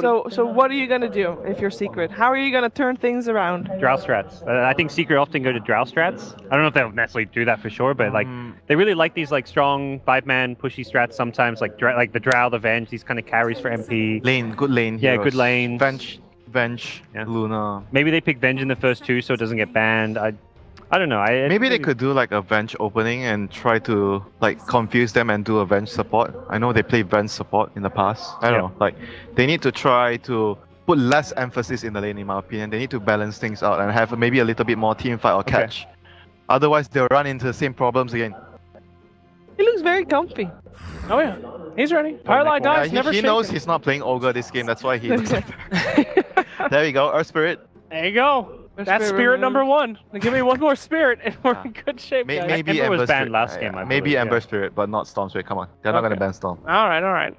So what are you gonna do if you're secret? How are you gonna turn things around? Drow strats. I think secret often go to drow strats. I don't know if they'll necessarily do that for sure, but like they really like these like strong 5-man pushy strats sometimes, like the drow, the venge, these kind of carries for MP. Good lane. Yeah, heroes. good lane. Venge, Yeah. Luna. Maybe they pick venge in the first two so it doesn't get banned. I don't know. Maybe they could do like a Venge opening and try to like confuse them and do a Venge support. I know they played Venge support in the past. I don't know. Like they need to try to put less emphasis in the lane, in my opinion. They need to balance things out and have maybe a little bit more team fight or catch. Otherwise, they'll run into the same problems again. He looks very comfy. Oh yeah, he's ready. Firelight dies, never he shaken. knows he's not playing Ogre this game. That's why he looks like that. There you go, Earth Spirit. There you go. That's spirit number one. Give me one more spirit and we're in good shape. Maybe Ember was Ember banned Spirit. last game. I maybe believe, Ember Spirit, but not Storm Spirit. Come on, they're not gonna ban Storm. All right.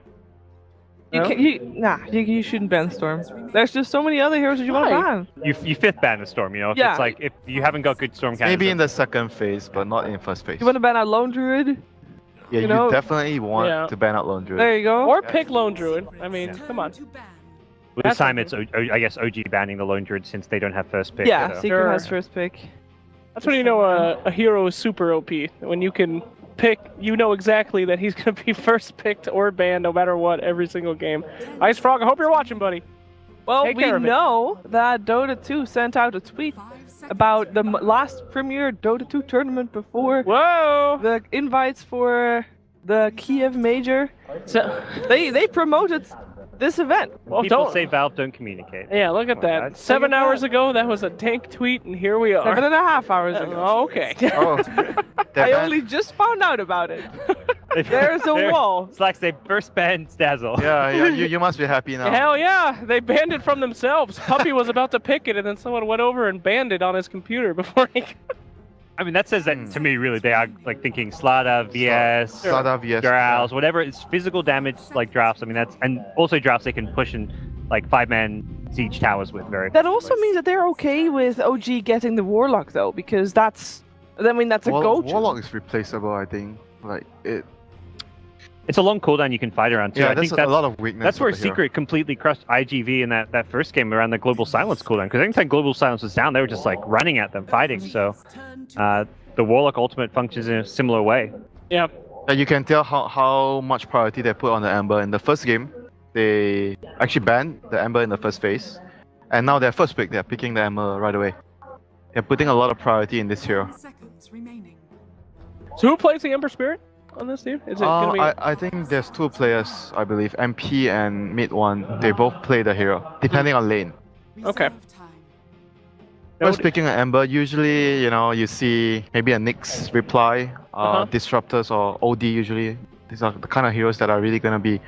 You shouldn't ban Storm. There's just so many other heroes that you want to ban. You fifth ban the Storm, you know? If it's like, if you haven't got good Storm cannons. Maybe in the second phase, but not in first phase. You want to ban out Lone Druid? Yeah, you definitely want to ban out Lone Druid. There you go. Or pick Lone Druid. I mean, come on. This time it's, I guess, OG banning the Lone Druid since they don't have first pick. Yeah, Secret has first pick. That's when you know a hero is super OP. When you can pick, you know exactly that he's going to be first picked or banned no matter what every single game. Ice Frog, I hope you're watching, buddy. Well, we know that Dota 2 sent out a tweet about the last premier Dota 2 tournament before the invites for the Kiev Major. So they promoted this event. Well, people say Valve don't communicate. Yeah, look at that. 7 hours ago, that was a dank tweet, and here we are. 7.5 hours ago. Okay. I only just found out about it. There's a wall. It's like they first banned Stazzle. Yeah, you must be happy now. Hell yeah, they banned it from themselves. Puppy was about to pick it, and then someone went over and banned it on his computer before he... I mean, that says that to me, really, they are like thinking StarLadder, VS, drafts, whatever. It's physical damage like drafts. I mean, and also drafts they can push in like 5-man siege towers with very. That also means that they're okay with OG getting the Warlock though, because that's a go-to. Warlock is replaceable, I think. Like it's a long cooldown you can fight around too. Yeah, I think that's a lot of weakness. That's where Secret completely crushed IGV in that first game around the Global Silence cooldown. Because every time Global Silence was down, they were just like running at them, fighting. So the Warlock ultimate functions in a similar way. Yeah. You can tell how much priority they put on the Ember. In the first game, they actually banned the Ember in the first phase. And now their first pick, they're picking the Ember right away. They're putting a lot of priority in this hero. So who plays the Ember Spirit on this team? Is it gonna be... I think there's 2 players, I believe. MP and Mid One, they both play the hero, depending on lane. Okay. First picking an Ember, usually, you see maybe a Nyx reply, Disruptors or OD usually. These are the kind of heroes that are really going to be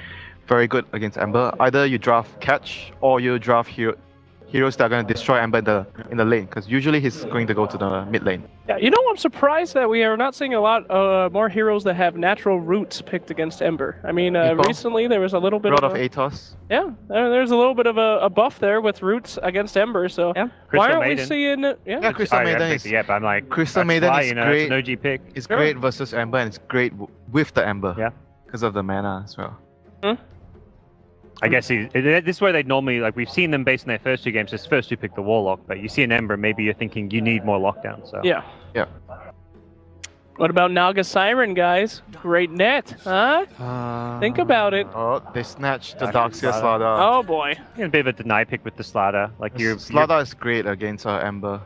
very good against Ember. Either you draft Catch or you draft heroes that are going to destroy Ember in the lane, because usually he's going to go to the mid lane. Yeah, I'm surprised that we are not seeing a lot more heroes that have natural roots picked against Ember. I mean, recently there was a little bit of Atos. Yeah, there's a little bit of a buff there with roots against Ember. So why aren't we seeing? Yeah, Crystal Maiden is. Yeah, but I'm like, Crystal Maiden is great. It's an OG pick. It's great versus Ember, and it's great with the Ember. Yeah, because of the mana as well. I guess this is where they'd normally, like, we've seen them based on their first 2 games, just first 2 pick the Warlock, but you see an Ember, maybe you're thinking you need more lockdown, so. Yeah. What about Naga Siren, guys? Great net, huh? Think about it. Oh, they snatched the Darkseer StarLadder. Oh boy. A bit of a deny pick with the StarLadder. Like StarLadder is great against Ember.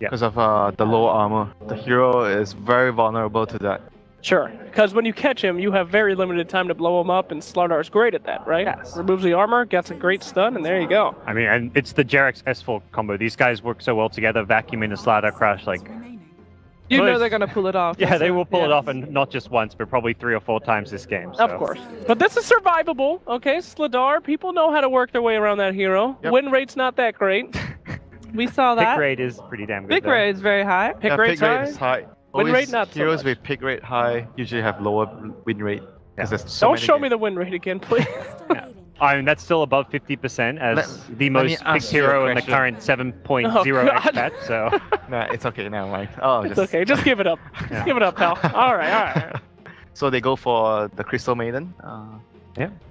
Because of the low armor. The hero is very vulnerable to that. Sure, because when you catch him, you have very limited time to blow him up, and StarLadder is great at that, right? Yes. Removes the armor, gets a great stun, and there you go. I mean, and it's the Jarex S4 combo. These guys work so well together, vacuum in a StarLadder crash, like... You know they're going to pull it off. Yeah, they will pull it off, and not just once, but probably 3 or 4 times this game. So. Of course. But this is survivable, okay? StarLadder, people know how to work their way around that hero. Yep. Win rate's not that great. We saw that. Pick rate is pretty damn good. Pick rate is very high. Pick rate is high. Win rate not so heroes much. with pick rate high usually have lower win rate. Yeah. Don't show me the win rate again, please. I mean, that's still above 50% as the most picked hero in the current 7.0x patch, so... Nah, it's okay, never mind. It's okay, just give it up. Just give it up, pal. Alright. So they go for the Crystal Maiden.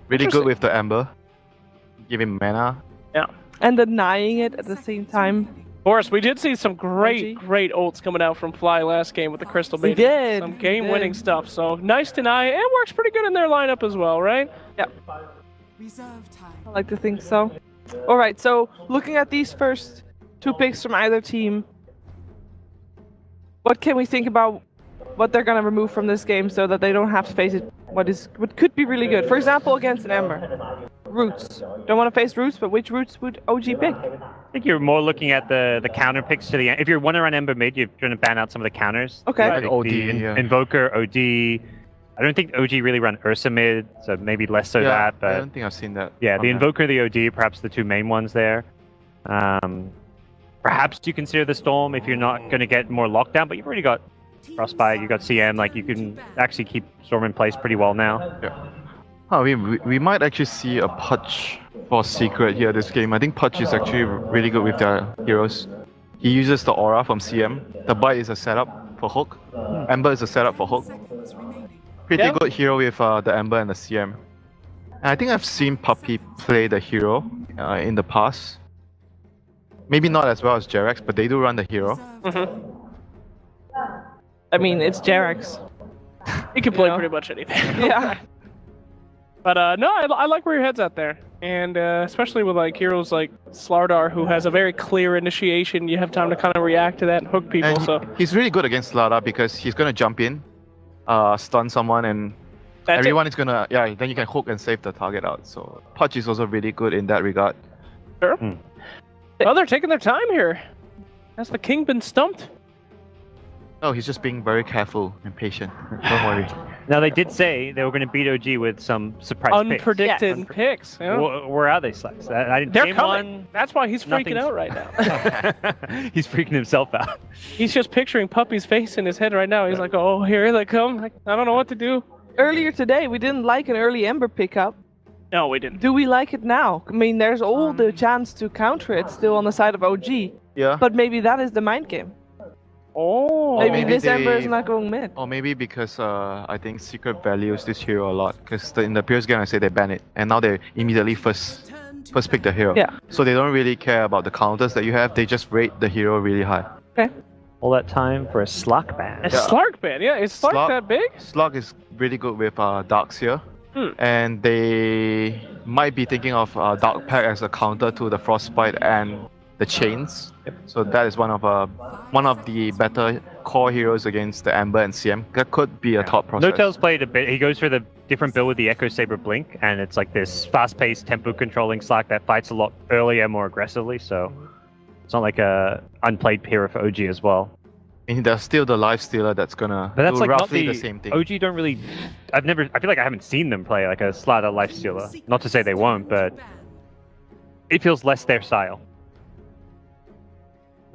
Really good with the Ember. give him mana. Yeah. And denying it at the same time. Of course, we did see some great ults coming out from Fly last game with the Crystal Maiden. We did. Some game-winning stuff. So nice deny, and works pretty good in their lineup as well, right? Yeah. I like to think so. All right, so looking at these first 2 picks from either team, what can we think about what they're going to remove from this game so that they don't have to face it what could be really good? For example, against an Ember. Roots. Don't want to face Roots, but which Roots would OG pick? I think you're more looking at the counter picks to the end. If you're one around Ember mid, you're trying to ban out some of the counters. Okay. Like OD, Invoker, OD. I don't think OG really run Ursa mid, so maybe less so that. But I don't think I've seen that. Yeah, the Invoker, the OD, perhaps the 2 main ones there. Perhaps you consider the Storm if you're not going to get more lockdown, but you've already got Frostbite, you've got CM, like you can actually keep Storm in place pretty well now. Yeah. Oh, we might actually see a Pudge for Secret here this game. I think Pudge is actually really good with their heroes. He uses the aura from CM. The Bite is a setup for Hook. Ember is a setup for Hook. Pretty good hero with the Ember and the CM. And I think I've seen Puppey play the hero in the past. Maybe not as well as Jerax, but they do run the hero. I mean, it's Jerax. He can play pretty much anything. Yeah. But no, I like where your head's at there. And especially with like heroes like StarLadder, who has a very clear initiation. You have time to kind of react to that and hook people. And he's really good against StarLadder because he's going to jump in, stun someone, and everyone is going to... Yeah, then you can hook and save the target out. So Pudge is also really good in that regard. Sure. Well, they're taking their time here. Has the king been stumped? No, he's just being very careful and patient. Don't worry. Now, they did say they were going to beat OG with some surprise unpredicted picks. Yeah. Where are they, Slacks? I didn't They're see coming. one. That's why he's freaking out right now. He's freaking himself out. He's just picturing Puppey's face in his head right now. He's like, oh, here they come. Like, I don't know what to do. Earlier today, we didn't like an early Ember pickup. No, we didn't. Do we like it now? I mean, there's all the chance to counter it still on the side of OG. Yeah. But maybe that is the mind game. Oh. Maybe this Ember is not going mid. Or maybe because I think Secret values this hero a lot. Because in the previous game I said they ban it, and now they immediately first pick the hero. Yeah. So they don't really care about the counters that you have. They just rate the hero really high. Okay. All that time for a Slark ban. A Slark ban, yeah. Is Slark that big? Slark is really good with Darks here. And they might be thinking of Dark Pack as a counter to the Frostbite and the Chains. So that is one of the better core heroes against the Ember and CM. That could be a thought process. Notel's played a bit. He goes for the different build with the Echo Saber Blink, and it's like this fast-paced, tempo-controlling Slark that fights a lot earlier, more aggressively. So it's not like a unplayed hero for OG as well. And there's still the Life Stealer that's gonna but that's do like roughly not the same thing. OG don't really... I feel like I haven't seen them play like a StarLadder Life Stealer. Not to say they won't, but it feels less their style.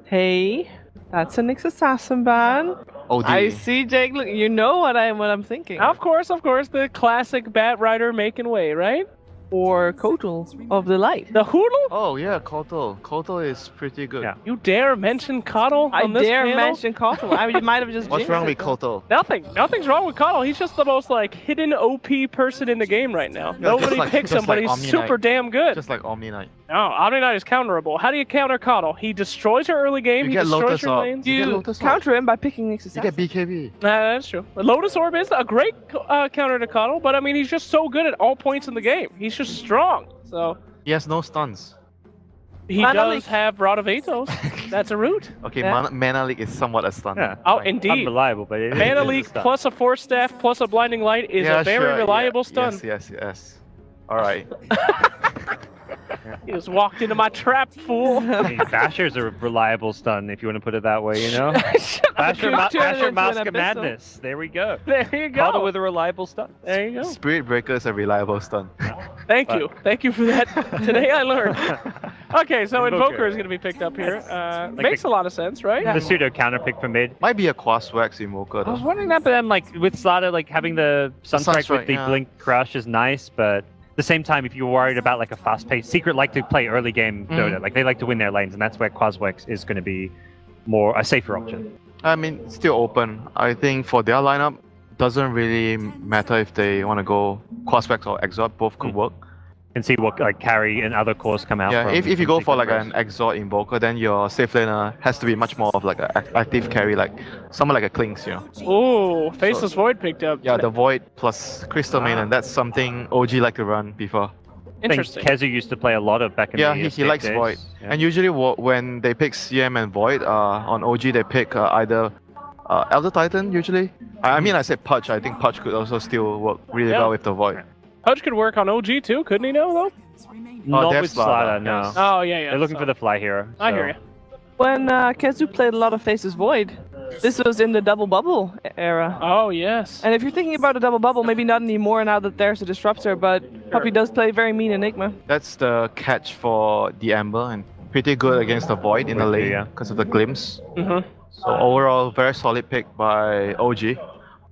Hey, that's a Nyx Assassin ban. OD. I see, Jake. Look, you know what I'm thinking. Of course, the classic Bat Rider making way, right? Or Kotal of the Light. The Hoodle? Oh yeah, Kotal. Kotal is pretty good. Yeah. You dare mention Coddle I on this dare panel? mention Kotal. I mean, you might have just. What's jinxed wrong it, with Kotal? Nothing's wrong with Coddle. He's just the most like hidden OP person in the game right now. Yeah, Nobody picks him, but he's Omni super Knight. damn good. Just like Omni Knight. No, Omni Knight is counterable. How do you counter Coddle? He destroys your early game. You He get destroys Lotus your Orb. lanes. You get You Lotus Orb. counter him by picking Nyx Assassin. You get BKB. That's true. Lotus Orb is a great counter to Coddle, but I mean, he's just so good at all points in the game. He's just strong. So He has no stuns. he Mana does Leak. have Rod of Athos. That's a root. Okay, Yeah. Mana Leak is somewhat a stun. Yeah. Oh, indeed. Unreliable, but it Mana is Leak stuff. plus a Force Staff plus a Blinding Light is a very reliable stun. Yes. Alright. He just walked into my trap, fool. I mean, Basher's a reliable stun, if you want to put it that way, you know? Basher, Turn it Basher into Mask an of abyssal. Madness. There we go. There you Coddle go. with a reliable stun. There you go. Spirit Breaker is a reliable stun. Thank you. Thank you for that. Today I learned. Okay, so Invoker. Invoker is going to be picked up here. Makes a lot of sense, right? The pseudo counter pick for mid. Might be a Quaswax Invoker I was though. wondering that, but then like with StarLadder, like having the Sunstrike with the yeah. Blink Crush is nice, but at the same time, if you're worried about like a fast-paced, Secret like to play early game Dota, like they like to win their lanes, and that's where Quaswax is going to be more a safer option. I mean, still open. I think for their lineup, doesn't really matter if they want to go Quaswax or Exort, both could work. can see what like carry and other cores come out. Yeah, from, if you go for like Secret an Exort Invoker, then your safe laner has to be much more of like an active carry, like someone like a Clinks, you know. Ooh, Faceless Void picked up. Yeah, the Void plus Crystal Main, and that's something OG like to run before. Interesting. I think Kezu used to play a lot of back in Yeah, the he likes days. Void. Yeah. And usually when they pick CM and Void, on OG they pick either Elder Titan usually. I mean, I said Pudge. I think Pudge could also still work really well with the Void. Pudge could work on OG too, couldn't he now though? Not Death with StarLadder, StarLadder, no. yes. Oh yeah. They're looking for the fly hero. I so- hear you. When Kezu played a lot of Faceless Void, this was in the double bubble era. Oh yes. And if you're thinking about a double bubble, maybe not anymore now that there's a disruptor, but Puppy does play very mean Enigma. That's the catch for the Ember, and pretty good against the Void in the lane Yeah. because of the glimpse. Mm-hmm. So overall, very solid pick by OG.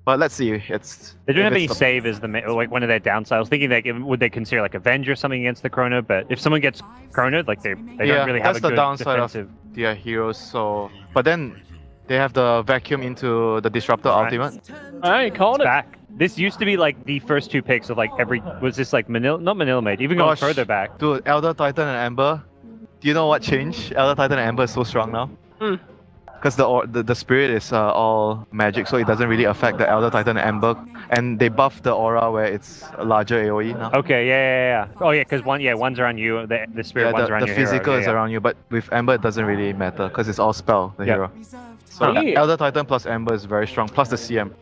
But let's see, it's... They don't have if any it's the- save save as the like one of their downsides. I was thinking that would they consider like Avenge or something against the Chrono, but if someone gets Chronoed, like they don't really have that's a the good downside defensive. of their heroes. So, but then they have the vacuum into the Disruptor ultimate. Alright, calling it. Back. This used to be like the first two picks of like every was this like Manila, not Manila Mage, even going Gosh, further back. Dude, Elder Titan and Ember. Do you know what changed? Elder Titan and Ember is so strong now. Because the spirit is all magic, so it doesn't really affect the Elder Titan and Ember, and they buff the aura where it's a larger AOE now. Okay, yeah. Oh yeah, because one's around you, the spirit one's around the your physical hero. is around you, but with Ember it doesn't really matter because it's all spell, the hero. So Yeah. Elder Titan plus Ember is very strong, plus the CM.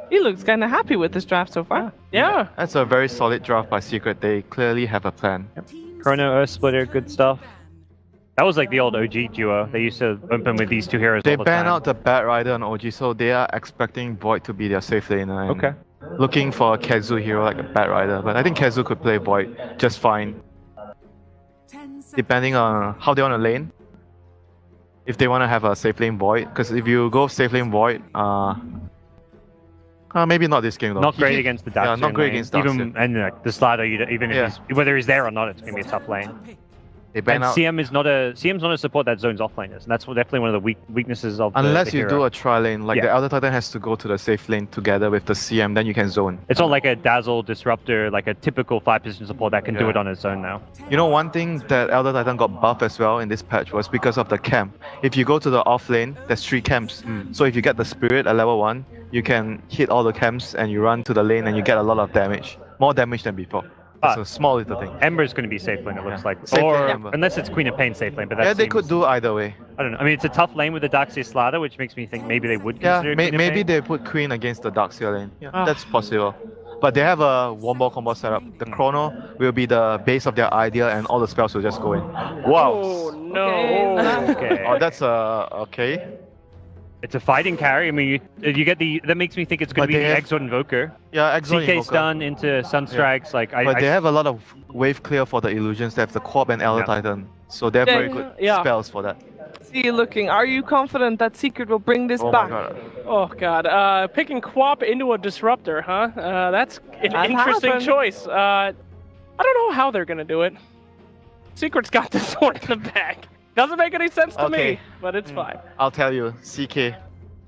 He looks kind of happy with this draft so far. Yeah. That's a very solid draft by Secret. They clearly have a plan. Chrono, Earth Splitter, good stuff. That was like the old OG duo. They used to open with these two heroes They all the ban time. out the Bat Rider on OG, so they are expecting Void to be their safe laner. And Okay. looking for a Kezu hero like a Bat Rider, but I think Kezu could play Void just fine. Depending on how they want to lane. If they want to have a safe lane Void, because if you go safe lane Void, maybe not this game though. Not great against the Darkseer. Yeah, not great lane. against Darkseer. Even and the StarLadder, even Yeah. if whether he's there or not, it's gonna be a tough lane. They ban And out CM's not a support that zones offlaners, and that's definitely one of the weaknesses of unless the you hero. do a tri lane, like the Elder Titan has to go to the safe lane together with the CM, then you can zone. It's not like a Dazzle Disruptor, like a typical 5-position support that can do Yeah. it on its own now. You know, one thing that Elder Titan got buffed as well in this patch was because of the camp. If you go to the off lane, there's 3 camps. So if you get the spirit at level 1, you can hit all the camps and you run to the lane and you get a lot of damage. More damage than before. It's a small little thing. Ember's going to be safe lane, it looks like. Safe or lane Ember. unless it's Queen of Pain safe lane, but that Yeah, they seems- could do either way. I don't know. I mean, it's a tough lane with the Darkseer StarLadder, which makes me think maybe they would Yeah, consider Queen of maybe Pain. they put Queen against the Darkseer lane. Yeah, that's possible. But they have a one-ball combo setup. The Chrono will be the base of their idea and all the spells will just go in. Wow! Oh no. Okay. Oh, that's okay. It's a fighting carry. I mean, you get the... That makes me think it's going But to be they the have- Exort Invoker. Yeah, Exort CK Invoker. stun into Sunstrikes. Like, But they have a lot of wave clear for the illusions. They have the Corp and Elder Titan. So they have very good spells for that. See you looking. Are you confident that Secret will bring this Oh back? my god. Oh god. Picking Quap into a disruptor, huh? That's an That interesting happened. choice. I don't know how they're gonna do it. Secret's got this one in the bag. Doesn't make any sense to me, Okay. but it's fine. I'll tell you, CK.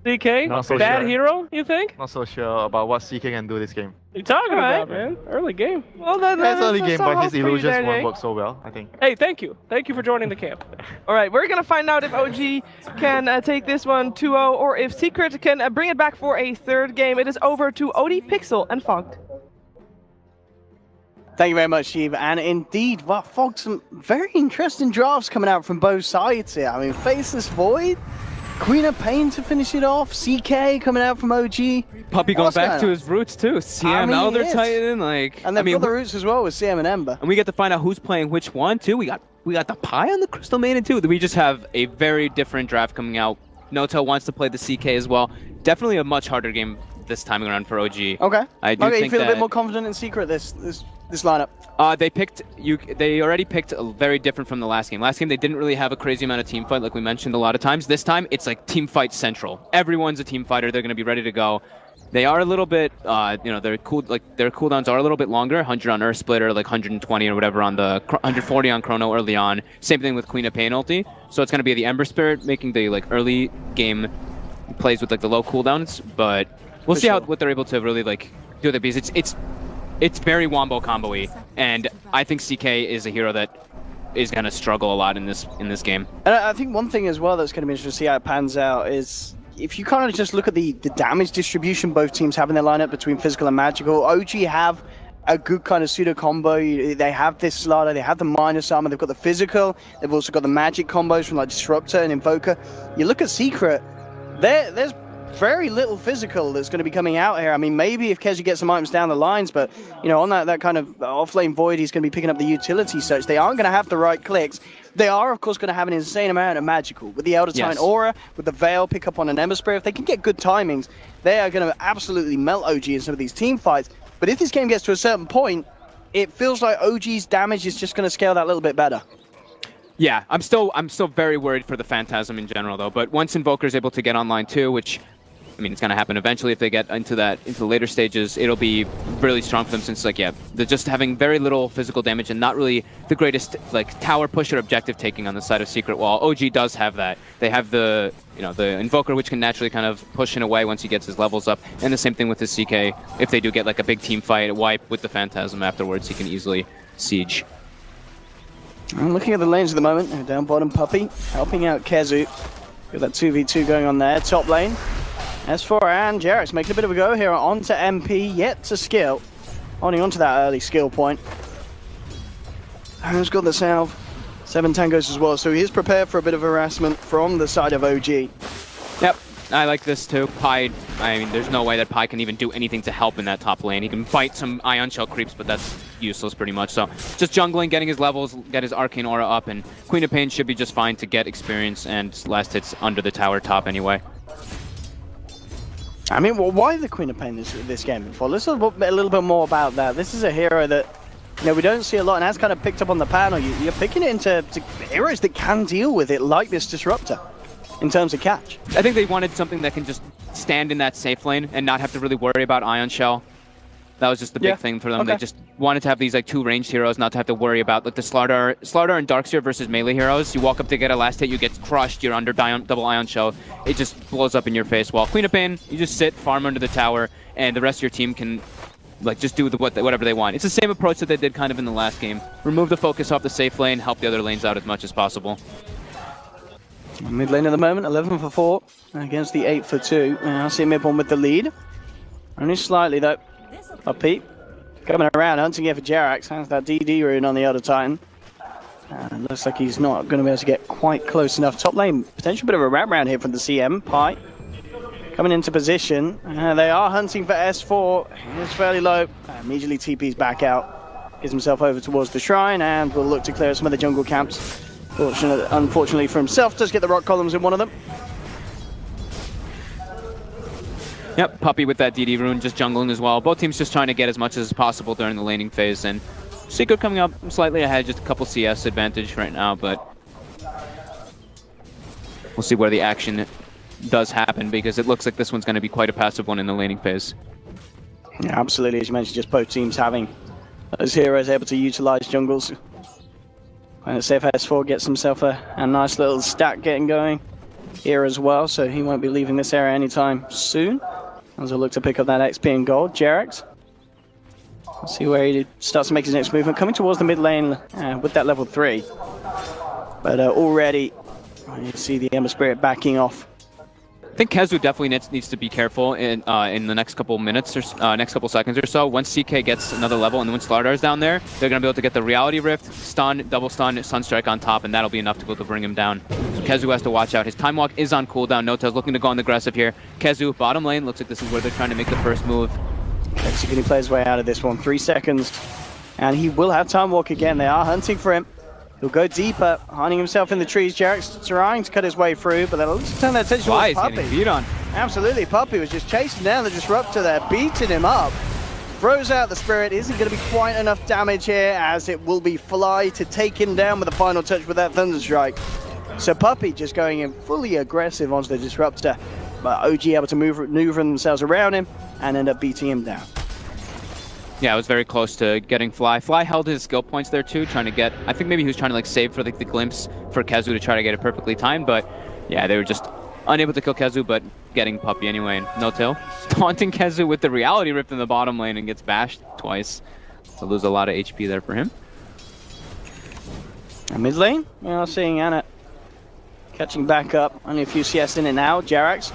DK, Not so bad sure. hero, you think? Not so sure about what CK can do this game. What are you talking Alright. about, man? Early game. Well, then, It's early game, but his illusions illusions won't work so well, I think. Hey, thank you. Thank you for joining the camp. All right, we're gonna find out if OG can take this one 2-0, or if Secret can bring it back for a third game. It is over to Odie, Pixel, and Fogged. Thank you very much, Steve. And indeed, well, Fog, some very interesting drafts coming out from both sides here. I mean, Faceless Void, Queen of Pain to finish it off, CK coming out from OG. Puppy going What's back going to on? his roots too. CM I mean, Elder he is. Titan, like And I then mean, Brother Roots as well with CM and Ember. and we get to find out who's playing which one too. We got the pie on the Crystal Maiden too. We just have a very different draft coming out. Noto wants to play the CK as well. Definitely a much harder game this time around for OG. Okay. I do Okay, you think feel a bit that- more confident in Secret this lineup. They already picked very different from the last game. Last game they didn't really have a crazy amount of team fight like we mentioned a lot of times. This time it's like team fight central. Everyone's a team fighter. They're going to be ready to go. They are a little bit, their cooldowns are a little bit longer. 100 on Earth Splitter, like 120 or whatever on the 140 on Chrono early on. Same thing with Queen of Pain ulti. So it's going to be the Ember Spirit making the like early game plays with like the low cooldowns. But we'll see what they're able to really like do with it, because it's very wombo combo-y, and I think CK is a hero that is going to struggle a lot in this game. And I think one thing as well that's going to be interesting to see how it pans out is if you kind of just look at the damage distribution both teams have in their lineup between physical and magical. OG have a good kind of pseudo combo. They have this StarLadder, they have the minus armor, they've got the physical, they've also got the magic combos from like Disruptor and Invoker. You look at Secret, there's very little physical that's going to be coming out here. I mean, maybe if Kezu gets some items down the lines, but, you know, on that kind of off-lane void, he's going to be picking up the utility search. They aren't going to have the right clicks. They are, of course, going to have an insane amount of magical. With the Elder Titan Aura, with the Veil, pick up on an Ember Spray. If they can get good timings, they are going to absolutely melt OG in some of these team fights. But if this game gets to a certain point, it feels like OG's damage is just going to scale that little bit better. Yeah, I'm still very worried for the Phantasm in general, though. But once Invoker is able to get online too, which, I mean, it's going to happen eventually if they get into the later stages, it'll be really strong for them since, like, yeah, they're just having very little physical damage and not really the greatest, like, tower push or objective taking on the side of Secret Wall. OG does have that. They have the, you know, the Invoker, which can naturally kind of push in away once he gets his levels up, and the same thing with his CK. If they do get, like, a big team fight, wipe with the Phantasm afterwards, he can easily siege. I'm looking at the lanes at the moment. Down bottom, Puppey helping out Kezu. Got that 2v2 going on there. Top lane, S4 and Jarek's making a bit of a go here onto MP, yet to skill. Holding onto that early skill point. Who's got the salve? 7 tangos as well, so he is prepared for a bit of harassment from the side of OG. Yep, I like this too. Pi, I mean, there's no way that Pi can even do anything to help in that top lane. He can fight some Ion Shell creeps, but that's useless pretty much. So just jungling, getting his levels, get his Arcane Aura up, and Queen of Pain should be just fine to get experience and last hits under the tower top anyway. I mean, well, why the Queen of Pain this game before? Let's talk a little bit more about that. This is a hero that, you know, we don't see a lot, and as kind of picked up on the panel, you're picking it into heroes that can deal with it, like this Disruptor, in terms of catch. I think they wanted something that can just stand in that safe lane and not have to really worry about Ion Shell. That was just the big thing for them. Okay. They just wanted to have these like 2 ranged heroes, not to have to worry about like the StarLadder and Darkseer versus melee heroes. You walk up to get a last hit, you get crushed, you're under double Ion Shell. It just blows up in your face. While Queen of Pain, you just sit, farm under the tower, and the rest of your team can like just do whatever they want. It's the same approach that they did kind of in the last game. Remove the focus off the safe lane, help the other lanes out as much as possible. Mid lane at the moment, 11 for 4 against the 8 for 2. I see Midborn with the lead. Only slightly though. Puppey coming around, hunting here for Jerax. Has that DD rune on the Elder Titan. Looks like he's not going to be able to get quite close enough. Top lane, potential bit of a wrap round here from the CM. Pi coming into position. They are hunting for S4. He's fairly low. Immediately TP's back out. Gives himself over towards the shrine and will look to clear some of the jungle camps. Unfortunately for himself, does get the rock columns in one of them. Yep, Puppey with that DD rune, just jungling as well. Both teams just trying to get as much as possible during the laning phase, and Secret coming up slightly ahead, just a couple CS advantage right now, but we'll see where the action does happen, because it looks like this one's going to be quite a passive one in the laning phase. Yeah, absolutely. As you mentioned, just both teams having those heroes able to utilize jungles. And safe S4 gets himself a nice little stack getting going here as well, so he won't be leaving this area anytime soon. As I look to pick up that XP and gold, Jerax. Let's see where he starts to make his next movement. Coming towards the mid lane with that level 3. But already, you see the Ember Spirit backing off. I think Kezu definitely needs to be careful in the next couple minutes or next couple seconds or so. Once CK gets another level and then when StarLadder is down there, they're going to be able to get the Reality Rift, stun, double stun, Sunstrike on top, and that'll be enough to be able to bring him down. So Kezu has to watch out. His Time Walk is on cooldown. Nota's looking to go on the aggressive here. Kezu, bottom lane, looks like this is where they're trying to make the first move. Kezu can play his way out of this one. 3 seconds. And he will have Time Walk again. They are hunting for him. He'll go deeper, hiding himself in the trees. Jerax trying to cut his way through, but they'll turn their attention towards Puppey. Getting beat on. Absolutely, Puppey was just chasing down the Disruptor there, beating him up. Throws out the Spirit. Isn't going to be quite enough damage here, as it will be Fly to take him down with the final touch with that Thunder Strike. So Puppey just going in fully aggressive onto the Disruptor, but OG able to maneuver themselves around him and end up beating him down. Yeah, it was very close to getting Fly. Fly held his skill points there too, trying to get, I think maybe he was trying to like save for like the glimpse for Kezu to try to get it perfectly timed, but yeah, they were just Unable to kill Kezu, but getting Puppey anyway. And no tail. Taunting Kezu with the reality rift in the bottom lane and gets bashed twice. So lose a lot of HP there for him. And mid lane, we are seeing Anna catching back up. Only a few CS in it now. Jerax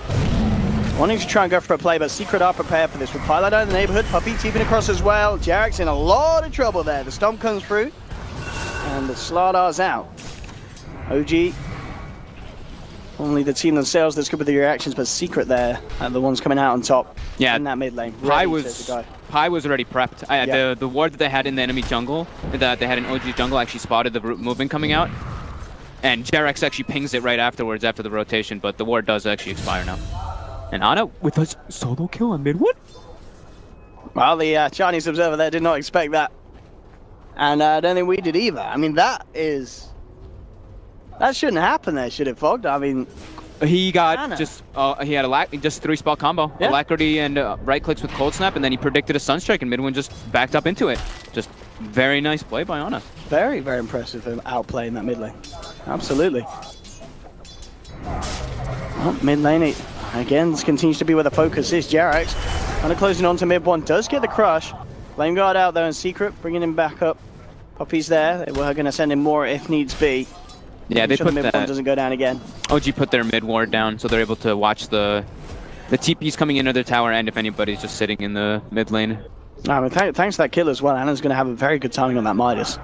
wanting to try and go for a play, but Secret are prepared for this. With Pilot out in the neighborhood, Puppey teeping across as well. Jerax in a lot of trouble there. The stomp comes through, and the StarLadder's out. OG, only the team themselves that's good with the reactions, but Secret there are the ones coming out on top. Yeah, in that mid lane. Pi was already prepped. The ward that they had in the enemy jungle, that they had in OG jungle, actually spotted the movement coming out. And Jerax actually pings it right afterwards after the rotation, but the ward does actually expire now. And Ana with a solo kill on mid one? Well, the Chinese observer there did not expect that. And I don't think we did either. I mean, that shouldn't happen there, should it, Fogged? I mean, he got he had a just 3-spell combo. Yeah. Alacrity and right clicks with Cold Snap, and then he predicted a Sunstrike, and Midwin just backed up into it. Just very nice play by Ana. Very, very impressive him outplaying that mid lane. Absolutely. Well, mid lane, again, this continues to be where the focus is. Jerax kind of closing on to mid one, does get the crush. Flame Guard out there in Secret, bringing him back up. Puppey's there. They were going to send him more if needs be. Yeah, they sure put the mid one doesn't go down again. OG put their mid ward down, so they're able to watch the TPs coming into their tower, and if anybody's just sitting in the mid lane. I mean, thanks to that kill as well, Anna's going to have a very good timing on that Midas.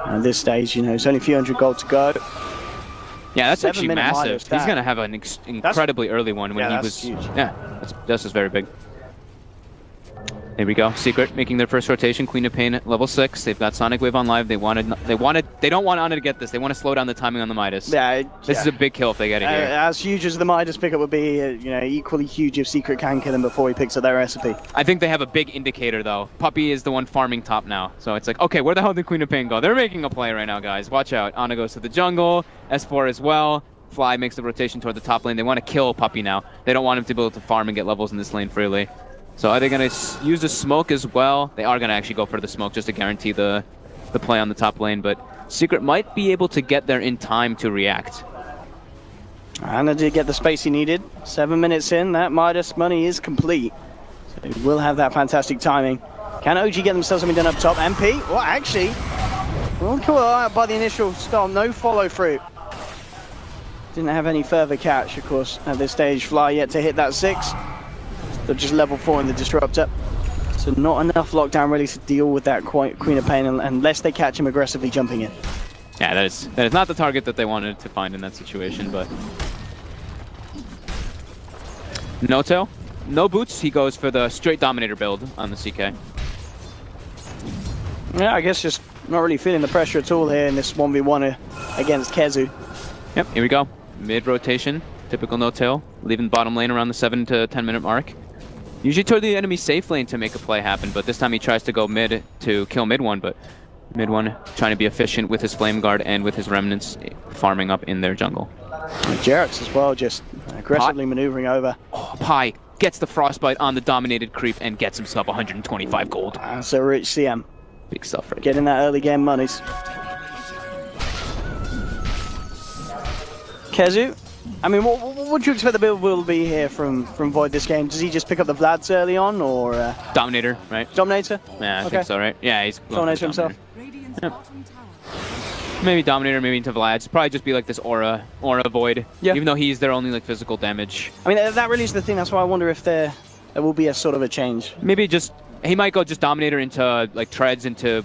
At this stage, you know, it's only a few hundred gold to go. Yeah, that's actually massive. He's going to have an incredibly early one when he was... Huge. Yeah, that's just very big. Here we go. Secret making their first rotation. Queen of Pain at level 6. They've got Sonic Wave on live. They don't want Ana to get this. They want to slow down the timing on the Midas. Yeah, this is a big kill if they get it here. As huge as the Midas pickup would be, you know, equally huge if Secret can kill him before he picks up their recipe. I think they have a big indicator though. Puppey is the one farming top now, so it's like, okay, where the hell did Queen of Pain go? They're making a play right now, guys. Watch out. Ana goes to the jungle. S4 as well. Fly makes the rotation toward the top lane. They want to kill Puppey now. They don't want him to be able to farm and get levels in this lane freely. So are they going to use the smoke as well? They are going to actually go for the smoke just to guarantee the play on the top lane, but Secret might be able to get there in time to react. Ana did get the space he needed. 7 minutes in, that Midas money is complete. So he will have that fantastic timing. Can OG get themselves something done up top? MP? Well, actually, well, caught out by the initial storm. No follow through. Didn't have any further catch, of course, at this stage. Fly yet to hit that 6. They're just level 4 in the Disruptor. So not enough lockdown really to deal with that Queen of Pain unless they catch him aggressively jumping in. Yeah, that is not the target that they wanted to find in that situation, but... No tail, no boots. He goes for the straight Dominator build on the CK. Yeah, I guess just not really feeling the pressure at all here in this 1v1 against Kezu. Yep, here we go. Mid-rotation, typical no tail, leaving the bottom lane around the 7 to 10 minute mark. Usually toward the enemy safe lane to make a play happen, but this time he tries to go mid to kill mid one, but mid one trying to be efficient with his Flame Guard and with his remnants farming up in their jungle. Jerax as well, just aggressively maneuvering over. Oh, Pi gets the Frostbite on the dominated creep and gets himself 125 gold. That's a rich CM. Big stuff right Getting that early game monies. Kezu, I mean, what would you expect the build will be here from Void this game? Does he just pick up the Vlads early on, or Dominator, right? Dominator? Yeah, I think so, right? Yeah, he's Dominator himself. Yep. Maybe Dominator, maybe into Vlads. Probably just be like this aura Void. Yeah. Even though he's their only like physical damage. I mean, that really is the thing. That's why I wonder if there will be a sort of a change. Maybe just he might go just Dominator into like treads into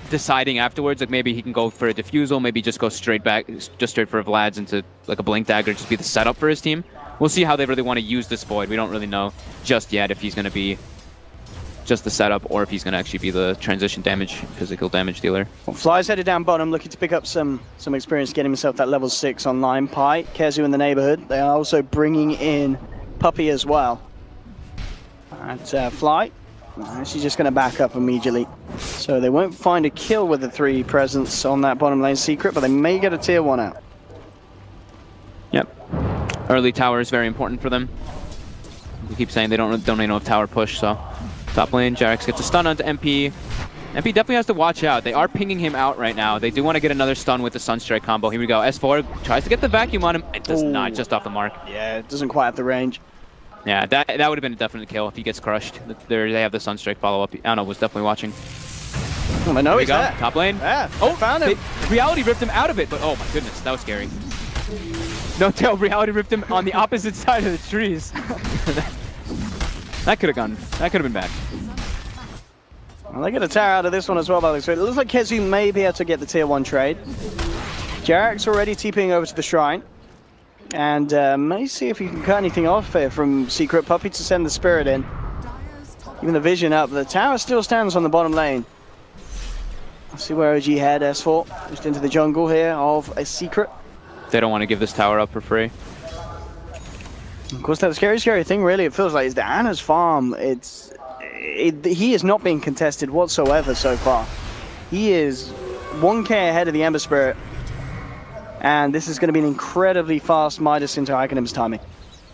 deciding afterwards. Like maybe he can go for a Diffusal. Maybe just go straight back, just straight for a Vlads into like a Blink Dagger. Just be the setup for his team. We'll see how they really want to use this Void. We don't really know just yet if he's going to be just the setup or if he's going to actually be the transition damage, physical damage dealer. Well, Fly's headed down bottom, looking to pick up some experience, getting himself that level 6 online. Pi, Kezu in the neighborhood. They are also bringing in Puppey as well. At Fly, she's just going to back up immediately. So they won't find a kill with the 3 presence on that bottom lane Secret, but they may get a tier 1 out. Yep. Early tower is very important for them. We keep saying they don't really know if tower push, so top lane, Jerax gets a stun onto MP, MP definitely has to watch out. They are pinging him out right now. They do want to get another stun with the Sunstrike combo. Here we go. S4 tries to get the vacuum on him. It does not, just off the mark. Yeah, it doesn't quite have the range. Yeah, that would have been a definite kill if he gets crushed. They have the Sunstrike follow-up. Anna was definitely watching. I know he's there. Top lane. Yeah, found him. Reality ripped him out of it, but oh my goodness, that was scary. No tail, Reality ripped him on the opposite side of the trees. That could have been bad. Well, they get a tower out of this one as well, by the way. So it looks like Kezu may be able to get the tier 1 trade. Jarek's already TPing over to the shrine. And may see if he can cut anything off here from Secret. Puppey to send the Spirit in. Even the vision up. The tower still stands on the bottom lane. Let's see where OG head. S4 just into the jungle here of a Secret. They don't want to give this tower up for free. Of course, that scary thing really, it feels like, is that Anna's farm, he is not being contested whatsoever so far. He is 1k ahead of the Ember Spirit. And this is going to be an incredibly fast Midas into Iconium's timing.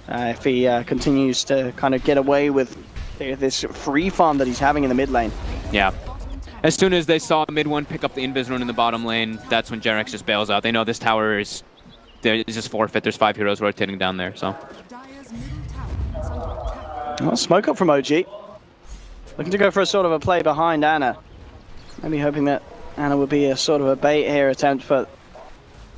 If he continues to kind of get away with this free farm that he's having in the mid lane. Yeah. As soon as they saw mid one pick up the Invis rune in the bottom lane, that's when Jarex just bails out. They know this tower is just forfeit. There's 5 heroes rotating down there, so. Well, smoke up from OG. Looking to go for a sort of a play behind Anna. Maybe hoping that Anna would be a sort of a bait here attempt, but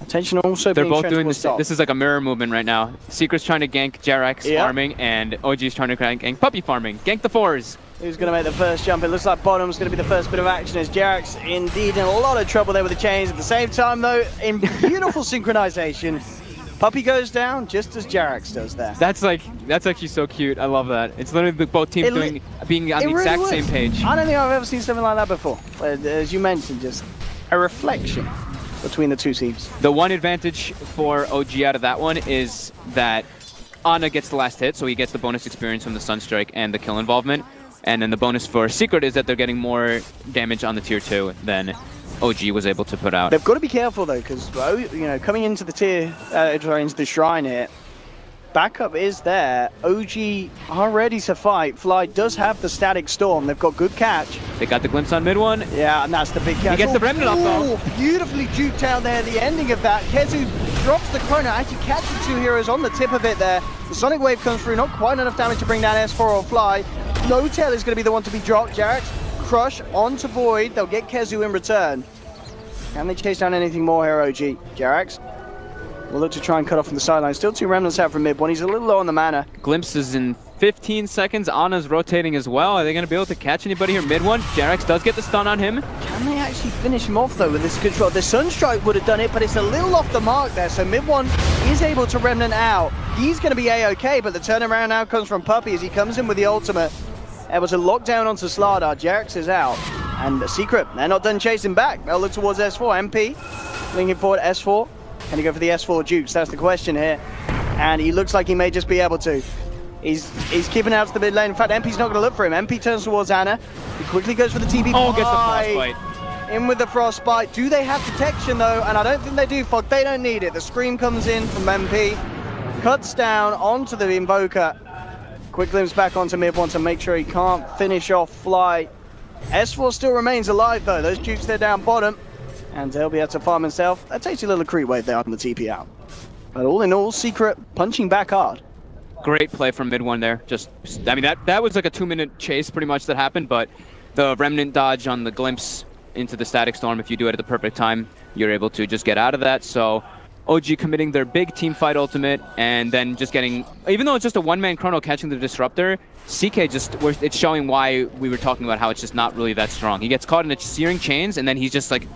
attention also they're being both doing this. this is like a mirror movement right now. Secret's trying to gank Jarex farming, and OG's trying to gank Puppey farming. Gank the 4s. Who's going to make the first jump? It looks like bottom's going to be the first bit of action as Jarex indeed in a lot of trouble there with the chains. At the same time, though, in beautiful synchronization, Puppey goes down just as Jarex does there. That's actually so cute. I love that. It's literally both teams being on the exact same page. I don't think I've ever seen something like that before. But as you mentioned, just a reflection between the two teams. The one advantage for OG out of that one is that Ana gets the last hit, so he gets the bonus experience from the Sunstrike and the kill involvement. And then the bonus for Secret is that they're getting more damage on the tier 2 than OG was able to put out. They've got to be careful though, because coming into the into the shrine here, backup is there. OG are ready to fight. Fly does have the static storm. They've got good catch. They got the glimpse on mid one. Yeah, and that's the big catch. He gets the remnant off though. Beautifully juked out there. The ending of that. Kezu drops the chrono. Actually catches 2 heroes on the tip of it there. The Sonic Wave comes through. Not quite enough damage to bring down S4 or Fly. No Tail is going to be the one to be dropped. Jarex crush onto Void. They'll get Kezu in return. Can they chase down anything more here, OG? Jarex will look to try and cut off from the sideline. Still 2 remnants out from mid one. He's a little low on the mana. Glimpse is in 15 seconds. Ana's rotating as well. Are they going to be able to catch anybody here mid one? Jarex does get the stun on him. Can they actually finish him off though with this control? The Sunstrike would have done it, but it's a little off the mark there. So mid one is able to remnant out. He's going to be A-OK, but the turnaround now comes from Puppey as he comes in with the ultimate. Able to lock down onto StarLadder. Jarex is out. And the Secret, they're not done chasing back. They'll look towards S4. MP linking forward S4. Can he go for the S4 Jukes? That's the question here. And he looks like he may just be able to. He's keeping out to the mid lane. In fact, MP's not going to look for him. MP turns towards Anna. He quickly goes for the TP. Oh, gets the frostbite. In with the frostbite. Do they have protection though? And I don't think they do, Fog. They don't need it. The scream comes in from MP. Cuts down onto the Invoker. Quick glimpse back onto mid one to make sure he can't finish off Fly. S4 still remains alive though. Those Dukes, they're down bottom. And he'll be able to farm himself. That takes a little creep wave there on the TP out. But all in all, Secret punching back hard. Great play from mid one there. I mean, that was like a 2-minute chase pretty much that happened, but the remnant dodge on the glimpse into the static storm, if you do it at the perfect time, you're able to just get out of that. So OG committing their big team fight ultimate and then just getting, even though it's just a one-man chrono catching the disruptor, CK it's showing why we were talking about how it's just not really that strong. He gets caught in the searing chains and then he's just like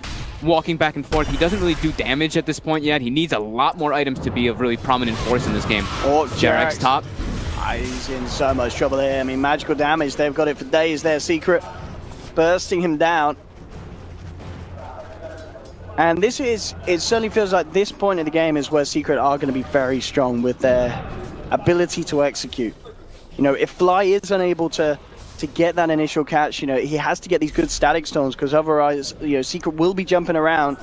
walking back and forth. He doesn't really do damage at this point yet. He needs a lot more items to be a really prominent force in this game. Oh, Jarex top. He's in so much trouble here. I mean, magical damage, they've got it for days there. Secret bursting him down. And it certainly feels like this point of the game is where Secret are going to be very strong with their ability to execute. If Fly is unable to get that initial catch, he has to get these good static storms because otherwise, Secret will be jumping around,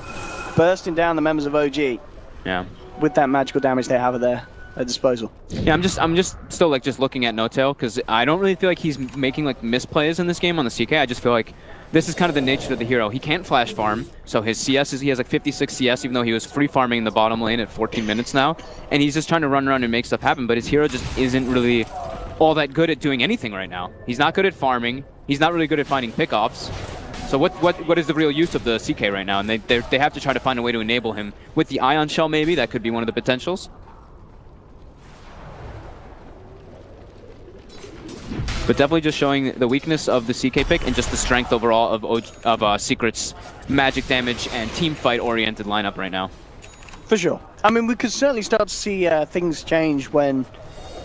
bursting down the members of OG. Yeah. With that magical damage they have at their disposal. Yeah, I'm just still just looking at No Tail because I don't really feel like he's making misplays in this game on the CK. I just feel like this is kind of the nature of the hero. He can't flash farm, so his CS he has like 56 CS, even though he was free farming in the bottom lane at 14 minutes now. And he's just trying to run around and make stuff happen, but his hero just isn't really all that good at doing anything right now. He's not good at farming. He's not really good at finding pickoffs. So what is the real use of the CK right now? And they have to try to find a way to enable him. With the Ion Shell maybe, that could be one of the potentials. But definitely just showing the weakness of the CK pick and just the strength overall of Secret's magic damage and team fight oriented lineup right now. For sure. I mean, we could certainly start to see things change when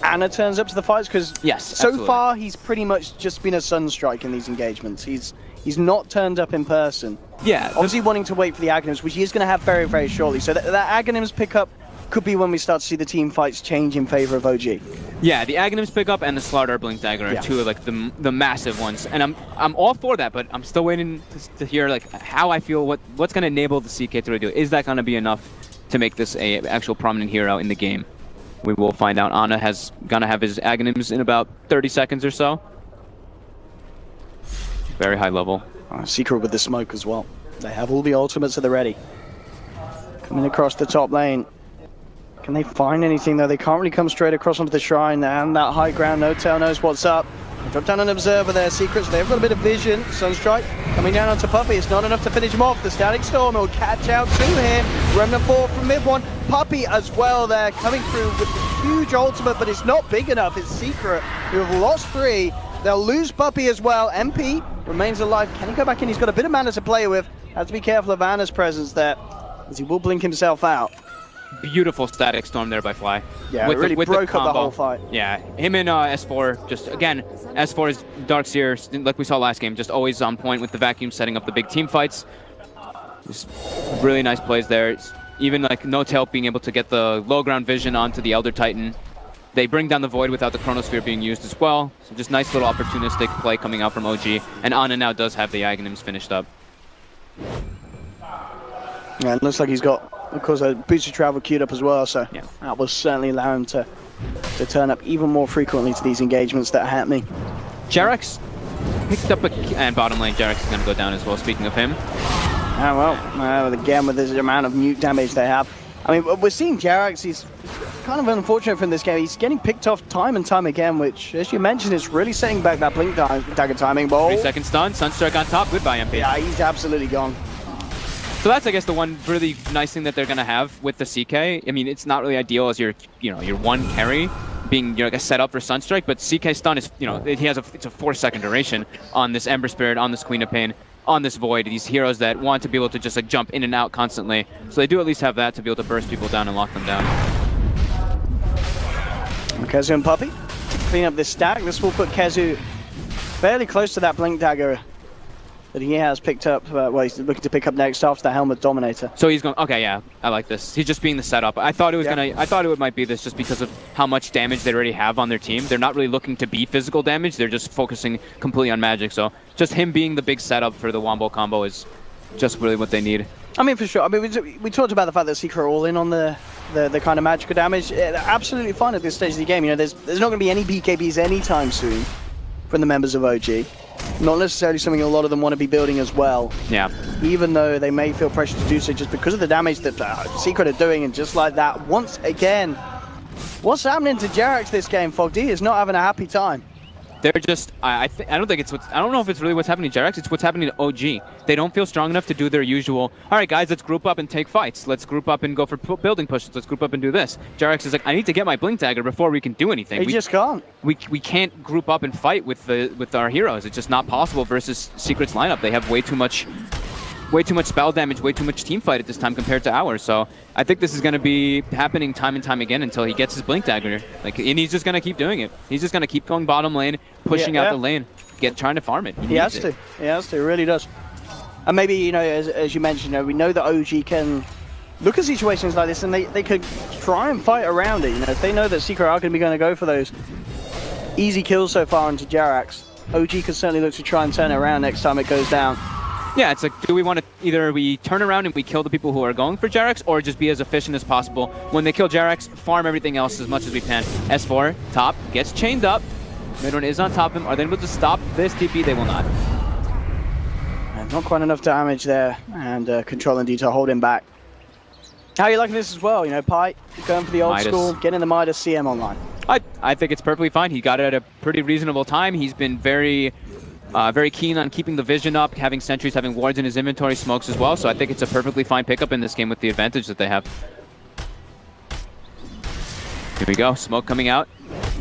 Ana turns up to the fights, because so far he's pretty much just been a Sunstrike in these engagements. He's not turned up in person. Yeah. Obviously wanting to wait for the Aghanims, which he is going to have very, very shortly. So that Aghanims pickup could be when we start to see the team fights change in favor of OG. Yeah, the Aghanims pickup and the StarLadder Blink Dagger are two of like the massive ones, and I'm all for that, but I'm still waiting to hear like how I feel, what's going to enable the CK to really do it. Is that going to be enough to make this a actual prominent hero in the game? We will find out. Ana has gonna have his Aghanims in about 30 seconds or so. Very high level. Secret with the smoke as well. They have all the ultimates at the ready. Coming across the top lane. Can they find anything though? They can't really come straight across onto the shrine, and that high ground, No Tail knows what's up. Drop down an observer there, Secrets. They've got a bit of vision. Sunstrike coming down onto Puppey. It's not enough to finish him off. The Static Storm will catch out two here. Remnant 4 from mid one. Puppey as well there, coming through with the huge ultimate, but it's not big enough. It's Secret who have lost 3. They'll lose Puppey as well. MP remains alive. Can he go back in? He's got a bit of mana to play with. Has to be careful of Ana's presence there, as he will blink himself out. Beautiful Static Storm there by Fly. Yeah, it really broke up the whole fight. Yeah, him and S4, just again, S4 is Darkseer, like we saw last game, just always on point with the vacuum, setting up the big team fights. Just really nice plays there. Even like No Tail being able to get the low ground vision onto the Elder Titan. They bring down the Void without the Chronosphere being used as well. So just nice little opportunistic play coming out from OG. And Ana now does have the Aghanims finished up. Yeah, it looks like he's got, of course, a boost of travel queued up as well, so that will certainly allow him to turn up even more frequently to these engagements that are happening. Jerax picked up and bottom lane, Jerax is going to go down as well, speaking of him. Well, again, with this amount of mute damage they have. I mean, we're seeing Jerax, he's kind of unfortunate from this game. He's getting picked off time and time again, which, as you mentioned, is really setting back that Blink Dagger timing. 3-second stun, Sunstrike on top, goodbye MP. Yeah, he's absolutely gone. So that's, I guess, the one really nice thing that they're going to have with the CK. I mean, it's not really ideal as your one carry being like a setup for Sunstrike, but CK stun is, it's a 4-second duration on this Ember Spirit, on this Queen of Pain, on this Void. These heroes that want to be able to just like jump in and out constantly. So they do at least have that to be able to burst people down and lock them down. Kezu and Puppey clean up this stack. This will put Kezu fairly close to that Blink Dagger that he has picked up, well, he's looking to pick up next after the Helmet Dominator. So he's going, okay, yeah, I like this. He's just being the setup. I thought it was I thought it might be this just because of how much damage they already have on their team. They're not really looking to be physical damage, they're just focusing completely on magic. So just him being the big setup for the Wombo combo is just really what they need. I mean, for sure. I mean, we talked about the fact that Secret are all in on the kind of magical damage. They're absolutely fine at this stage of the game. There's not going to be any BKBs anytime soon from the members of OG. Not necessarily something a lot of them want to be building as well. Yeah. Even though they may feel pressure to do so just because of the damage that Secret are doing, and just like that, once again, what's happening to Jerax this game? FogD is not having a happy time. They're just, I don't know if it's really what's happening to Jerax, it's what's happening to OG. They don't feel strong enough to do their usual, all right guys, let's group up and take fights. Let's group up and go for building pushes. Let's group up and do this. Jerax is like, I need to get my Blink Dagger before we can do anything. We just can't. We can't group up and fight with our heroes. It's just not possible versus Secret's lineup. They have way too much spell damage, way too much team fight at this time compared to ours. So I think this is going to be happening time and time again until he gets his Blink Dagger. And he's just going to keep doing it. He's just going to keep going bottom lane, pushing out the lane, trying to farm it. He has to. He has to. He really does. And maybe, as you mentioned, we know that OG can look at situations like this and they could try and fight around it. If they know that Secret are going to be going to go for those easy kills so far into Jerax, OG could certainly look to try and turn it around next time it goes down. Yeah, it's like, do we want to either we turn around and we kill the people who are going for Jerax, or just be as efficient as possible? When they kill Jerax, farm everything else as much as we can. S4, top, gets chained up. Midone is on top of him. Are they able to stop this TP? They will not. Not quite enough damage there, and Control and Detail holding back. How are you liking this as well? You know, Pi going for the old school, getting the Midas CM online. I think it's perfectly fine. He got it at a pretty reasonable time. He's been very keen on keeping the vision up, having sentries, having wards in his inventory, smokes as well. So I think it's a perfectly fine pickup in this game with the advantage that they have. Here we go, smoke coming out.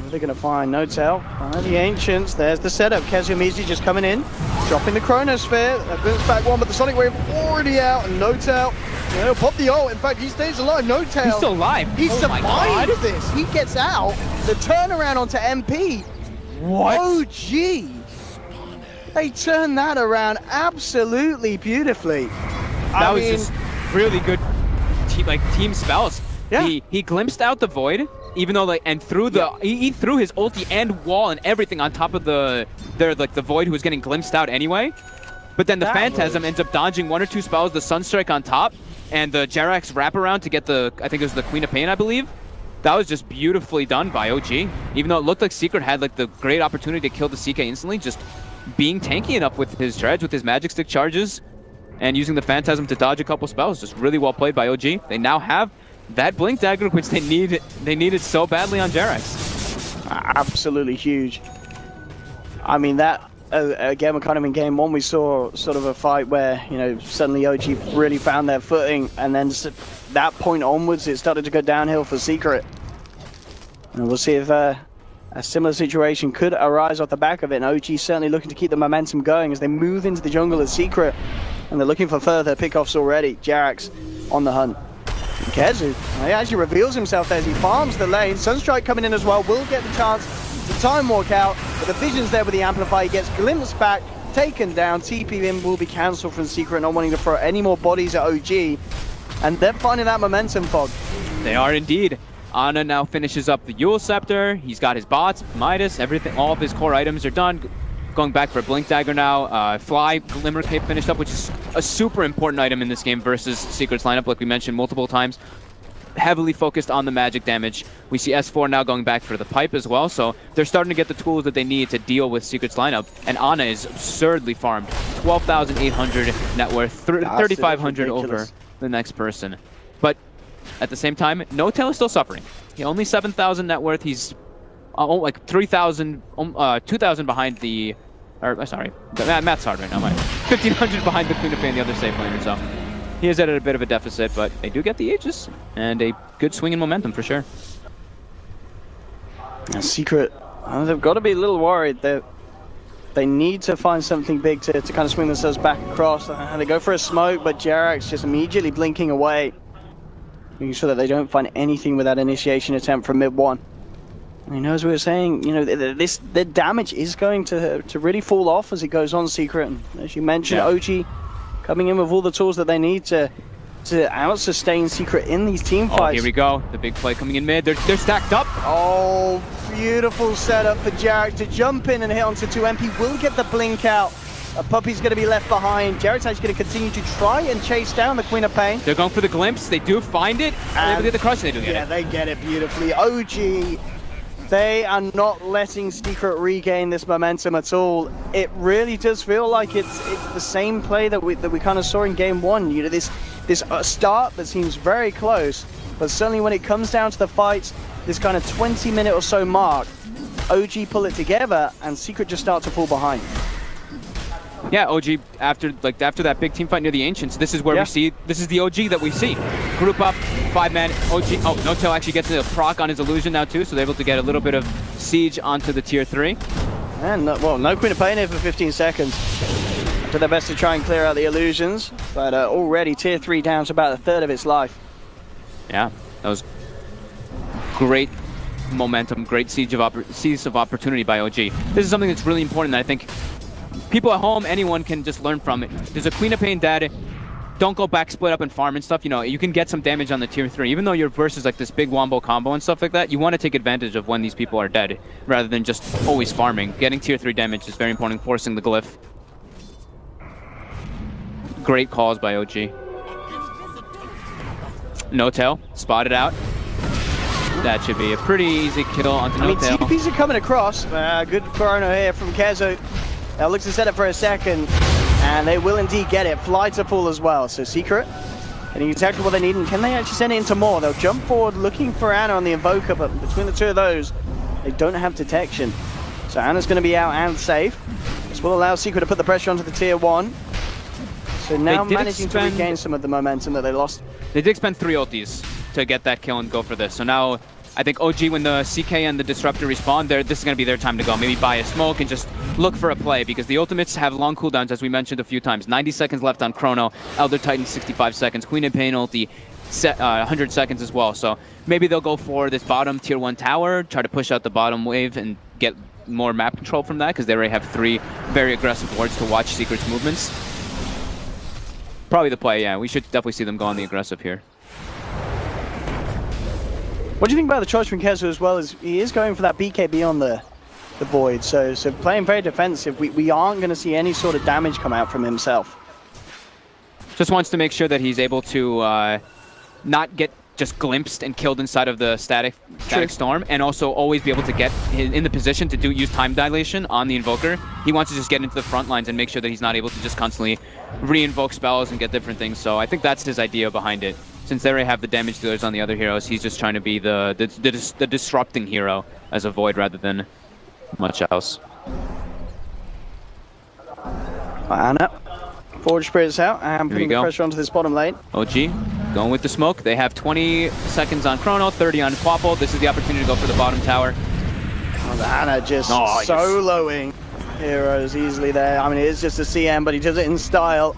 They're going to find No Tail. The Ancients, there's the setup. Kezumizi just coming in, dropping the Chronosphere. That brings back one, but the Sonic Wave already out, and No Tail, you know, pop the ult. In fact, he stays alive. No Tail. He's still alive. He survived this. He gets out. The turnaround onto MP. What? OG. They turned that around absolutely beautifully. That was just really good team spells. Yeah. He glimpsed out the Void, even though and threw the he threw his ulti and wall and everything on top of the Void who was getting glimpsed out anyway. But then the Phantasm ends up dodging 1 or 2 spells, the Sunstrike on top, and the Jerax wraparound to get I think it was the Queen of Pain, I believe. That was just beautifully done by OG. Even though it looked like Secret had the great opportunity to kill the CK instantly, just being tanky enough with his dredge, with his magic stick charges, and using the Phantasm to dodge a couple spells. Just really well played by OG. They now have that Blink Dagger, which they needed so badly on Jerax. Absolutely huge. I mean, that again, we're kind of in game 1. We saw sort of a fight where, you know, suddenly OG really found their footing, and then that point onwards, it started to go downhill for Secret. And we'll see if a similar situation could arise off the back of it. And OG certainly looking to keep the momentum going as they move into the jungle as Secret, and they're looking for further pickoffs already. Jerax on the hunt. Kezu, he actually reveals himself as he farms the lane. Sunstrike coming in as well, will get the chance to time walk out, but the vision's there with the Amplify. He gets glimpsed back, taken down. TP in will be cancelled from Secret, not wanting to throw any more bodies at OG. And they're finding that momentum, Fog. They are indeed. Ana now finishes up the Yule Scepter. He's got his bots, Midas, everything, all of his core items are done. Going back for Blink Dagger now. Fly, Glimmer Cape finished up, which is a super important item in this game versus Secret's lineup, like we mentioned multiple times. Heavily focused on the magic damage. We see S4 now going back for the pipe as well, so they're starting to get the tools that they need to deal with Secret's lineup. And Ana is absurdly farmed. 12,800 net worth, 3,500 over the next person. But at the same time, No Tail is still suffering. He only 7,000 net worth. He's like 3,000, 2,000 behind the, sorry, math's hard right now, 1,500 behind the Queen of Pain, the other safe laner, so he is at a bit of a deficit, but they do get the Aegis, and a good swing in momentum for sure. And Secret, they've got to be a little worried that they need to find something big to kind of swing themselves back across, and they go for a smoke, but Jerax just immediately blinking away, making sure that they don't find anything with that initiation attempt from mid 1. You know, as we were saying, you know, the damage is going to really fall off as it goes on, Secret. And as you mentioned, OG coming in with all the tools that they need to out-sustain Secret in these team fights. Here we go. The big play coming in mid. They're stacked up. Oh, beautiful setup for Jerax to jump in and hit onto 2. MP will get the blink out. A Puppy's going to be left behind. Jerax actually going to continue to try and chase down the Queen of Pain. They're going for the glimpse. They do find it. And they get the crush. They do get it. Yeah, they get it beautifully. OG, they are not letting Secret regain this momentum at all. It really does feel like it's the same play that we kind of saw in game 1. You know, this start that seems very close, but certainly when it comes down to the fights, this kind of 20-minute or so mark, OG pull it together and Secret just start to fall behind. Yeah, OG after that big team fight near the Ancients, this is where we see, this is the OG that we see. Group up, 5-man OG. Oh, No Tail actually gets a proc on his illusion now too, so they're able to get a little bit of siege onto the tier 3. And no Queen of Pain here for 15 seconds. Do their best to try and clear out the illusions, but already tier 3 down to about a third of its life. Yeah, that was great momentum, great siege of opportunity by OG. This is something that's really important that I think people at home, anyone can just learn from it. There's a Queen of Pain dead. Don't go back, split up and farm and stuff. You know, you can get some damage on the tier 3. Even though your versus like this big wombo combo and stuff like that, you want to take advantage of when these people are dead, rather than just always farming. Getting tier 3 damage is very important, forcing the glyph. Great calls by OG. No Tail, spotted out. That should be a pretty easy kill onto No Tail. TPs are coming across. Good chrono here from Kezu. Looks to set it for a second. And they will indeed get it. Fly to pull as well. So Secret getting exactly what they need. And can they actually send it into more? They'll jump forward looking for Ana on the Invoker, but between the two of those, they don't have detection. So Ana's going to be out and safe. This will allow Secret to put the pressure onto the tier 1. So now managing to regain some of the momentum that they lost. They did spend 3 ultis to get that kill and go for this. So now I think OG, when the CK and the Disruptor respawn, this is going to be their time to go. Maybe buy a smoke and just look for a play, because the ultimates have long cooldowns, as we mentioned a few times. 90 seconds left on Chrono, Elder Titan 65 seconds, Queen and Pain ulti 100 seconds as well. So maybe they'll go for this bottom tier 1 tower, try to push out the bottom wave and get more map control from that, because they already have 3 very aggressive wards to watch Secret's movements. Probably the play, yeah. We should definitely see them go on the aggressive here. What do you think about the choice from Kezu as well? As he is going for that BKB on the Void, so playing very defensive. We aren't going to see any sort of damage come out from himself. Just wants to make sure that he's able to not get just glimpsed and killed inside of the static storm, and also always be able to get in the position to use time dilation on the Invoker. He wants to just get into the front lines and make sure that he's not able to just constantly re-invoke spells and get different things. So I think that's his idea behind it. Since they already have the damage dealers on the other heroes, he's just trying to be the disrupting hero as a Void rather than much else. Ana, Forge Spirits out and putting the pressure onto this bottom lane. OG going with the smoke. They have 20 seconds on Chrono, 30 on Quapple. This is the opportunity to go for the bottom tower. Oh, Ana just soloing heroes easily there. I mean, it is just a CM, but he does it in style.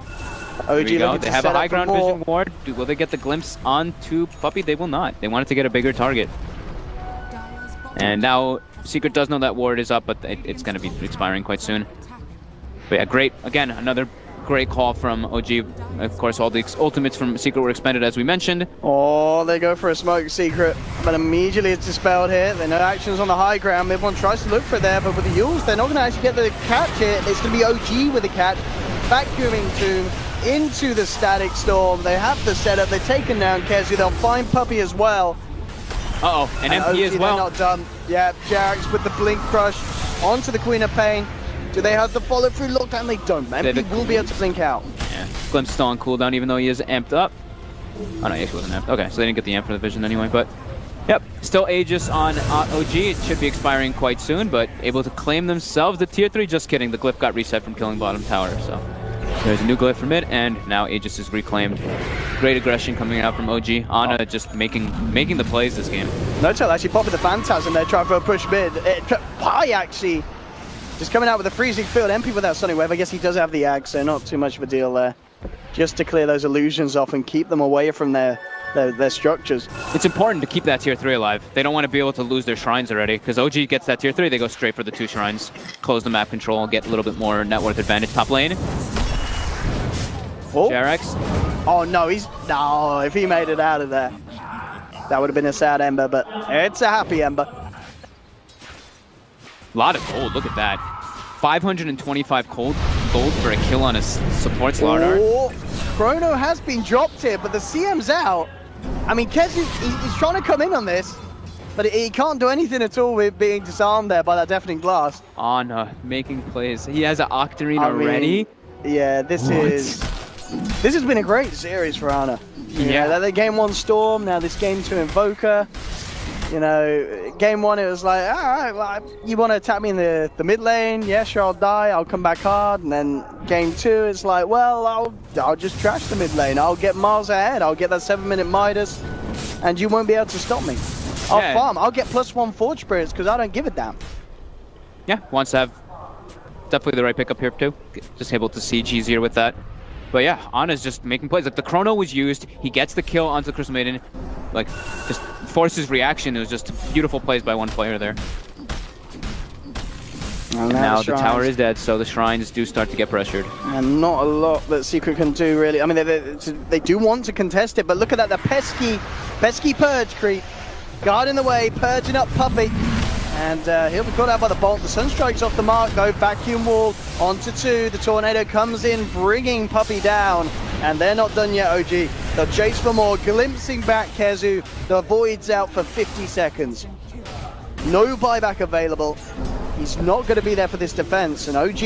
OG They have a high ground vision ward. Will they get the glimpse onto Puppey? They will not. They wanted to get a bigger target. And now Secret does know that ward is up, but it's going to be expiring quite soon. But yeah, great. Again, another great call from OG. Of course, all the ultimates from Secret were expended, as we mentioned. Oh, they go for a smoke Secret, but immediately it's dispelled here. There are no actions on the high ground. Everyone tries to look for it there, but with the Yules, they're not going to actually get the catch here. It's going to be OG with the catch. Vacuuming Tomb into the static storm. They have the setup. They've taken down Kezu. They'll find Puppey as well. Uh-oh, and MP as well. They're not done. Yeah, Jax with the Blink Crush onto the Queen of Pain. Do they have the follow-through lockdown? They don't. MP will be able to blink out. Yeah, Glimpse still on cooldown, even though he is amped up. Oh, no, he actually wasn't amped. Okay, so they didn't get the amp for the vision anyway, but... Yep, still Aegis on OG. It should be expiring quite soon, but able to claim themselves the tier 3. Just kidding, the glyph got reset from killing bottom tower, so... There's a new glyph for mid, and now Aegis is reclaimed. Great aggression coming out from OG. Ana just making the plays this game. No-Tail actually popping the Phantasm there, trying for a push mid. Pi actually just coming out with a freezing field. MP without Sonic Wave. I guess he does have the Ag, so not too much of a deal there. Just to clear those illusions off and keep them away from their structures. It's important to keep that tier 3 alive. They don't want to be able to lose their shrines already, because OG gets that tier 3, they go straight for the 2 shrines, close the map control, get a little bit more net worth advantage. Top lane. Oh. JRX. Oh no, if he made it out of there, that would have been a sad Ember, but it's a happy Ember. A lot of gold, look at that. 525 gold for a kill on a support StarLadder. Oh, Chrono has been dropped here, but the CM's out. I mean, Kezu, he's trying to come in on this, but he can't do anything at all with being disarmed there by that Deafening Blast. Ana making plays. He has an Octarine already. Yeah, this has been a great series for Ana. Yeah. The game 1 Storm, now this game 2 Invoker. You know, game 1 it was like, all right, well, you want to attack me in the mid lane? Yeah, sure, I'll die. I'll come back hard. And then game 2 it's like, well, I'll just trash the mid lane. I'll get miles ahead. I'll get that 7-minute Midas, and you won't be able to stop me. I'll farm. I'll get +1 Forge Spirits because I don't give a damn. Yeah, wants to have definitely the right pickup here too. Just able to siege easier with that. But yeah, Ana's just making plays. Like the Chrono was used, he gets the kill onto the Crystal Maiden, like just forces reaction. It was just beautiful plays by one player there. And now the tower is dead, so the shrines do start to get pressured. And not a lot that Secret can do really. I mean, they do want to contest it, but look at that, the pesky Purge creep. Guard in the way, purging up Puppey. And he'll be caught out by the bolt. The Sunstrike's off the mark though. Vacuum wall onto 2. The Tornado comes in, bringing Puppey down. And they're not done yet, OG. They'll chase for more, glimpsing back Kezu. The Void's out for 50 seconds. No buyback available. He's not going to be there for this defense, and OG...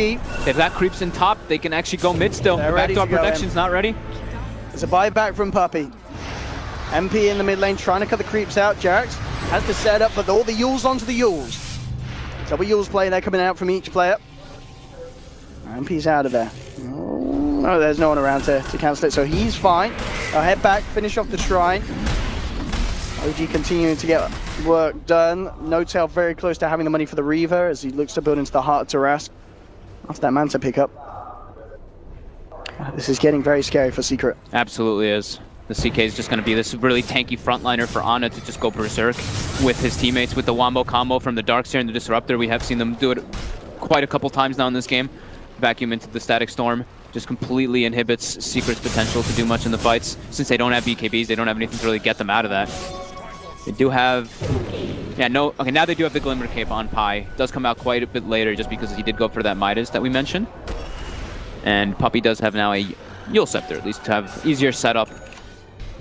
If that creeps in top, they can actually go mid still. The backdoor protection's not ready. There's a buyback from Puppey. MP in the mid lane trying to cut the creeps out. Jarex has the setup, but all the Yules onto the Yules. Double Yules play there coming out from each player. MP's out of there. Oh, there's no one around to cancel it, so he's fine. I'll head back, finish off the shrine. OG continuing to get work done. No-Tail very close to having the money for the Reaver as he looks to build into the heart of Tarask after that Manta pickup. This is getting very scary for Secret. Absolutely is. The CK is just going to be this really tanky frontliner for Ana to just go berserk with his teammates with the Wombo combo from the Darkseer and the Disruptor. We have seen them do it quite a couple times now in this game. Vacuum into the Static Storm. Just completely inhibits Secret's potential to do much in the fights. Since they don't have BKBs, they don't have anything to really get them out of that. They do have... Yeah, no... Okay, now they do have the Glimmer Cape on Pi. It does come out quite a bit later just because he did go for that Midas that we mentioned. And Puppey does have now a Yule Scepter, at least to have easier setup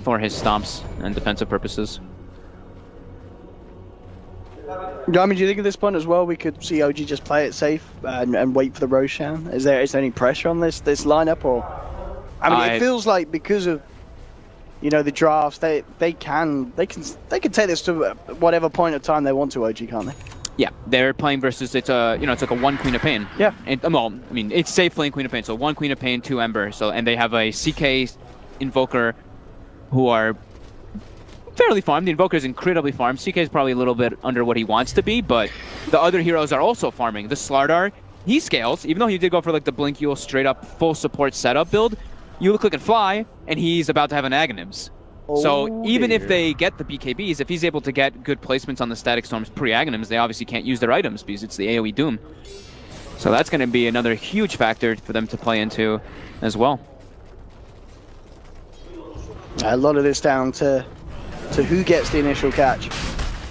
for his stomps and defensive purposes. I mean, do you think at this point as well we could see OG just play it safe and wait for the Roshan? Is there any pressure on this lineup, or I mean, it feels like because of the drafts, they can take this to whatever point of time they want to. OG, can't they? Yeah, they're playing versus it's like a 1 Queen of Pain. Yeah. And, well, I mean, it's safe playing Queen of Pain, so 1 Queen of Pain, 2 Ember. So and they have a CK Invoker who are fairly farmed. The Invoker is incredibly farmed. CK is probably a little bit under what he wants to be, but the other heroes are also farming. The StarLadder, he scales, even though he did go for like the Blink Yule straight up full support setup build. You click and fly, and he's about to have an Aghanims. So even if they get the BKBs, if he's able to get good placements on the Static Storms pre-Aghanims, they obviously can't use their items because it's the AoE Doom. So that's going to be another huge factor for them to play into as well. A lot of this down to who gets the initial catch.